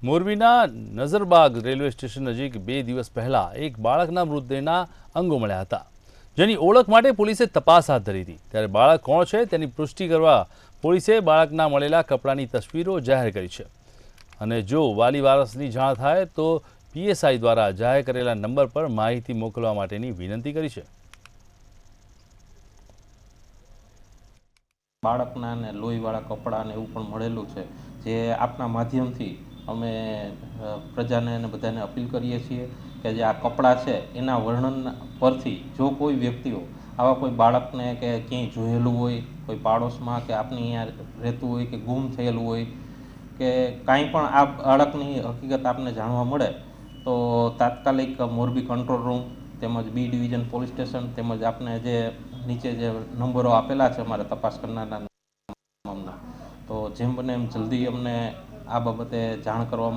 મોરબીના નઝરબાગ railway station નજીક 2 દિવસ પહેલા એક બાળકના મૃતદેહના અંગો મળ્યા હતા, જેની ઓળખ માટે પોલીસે તપાસ હાથ ધરી હતી। ત્યારે બાળક કોણ છે તેની પુષ્ટિ કરવા પોલીસે બાળકના મળેલા કપડાની તસવીરો જાહેર કરી છે અને જો વાલી વારસની જાણ થાય તો પીએસઆઈ દ્વારા જાહેર કરેલા નંબર પર માહિતી મોકલવા માટેની વિનંતી કરી છે। બાળકના ને લોહીવાળા કપડાં ને એવું પણ મળેલું છે, જે આપના માધ્યમથી અમે પ્રજાને અને બધાને અપીલ કરીએ છીએ કે જે આ કપડાં છે એના વર્ણન પરથી જો કોઈ વ્યક્તિઓ આવા કોઈ બાળકને કે ક્યાંય જોયેલું હોય, કોઈ પાડોશમાં કે આપની અહીંયા રહેતું હોય કે ગુમ થયેલું હોય કે કાંઈ પણ આ બાળકની હકીકત આપને જાણવા મળે તો તાત્કાલિક મોરબી કંટ્રોલ રૂમ તેમજ બી ડિવિઝન પોલીસ સ્ટેશન તેમજ આપને જે નીચે જે નંબરો આપેલા છે અમારા તપાસ કરનારના, તો જેમ બને એમ જલ્દી અમને આ બાબતે જાણ કરવામાં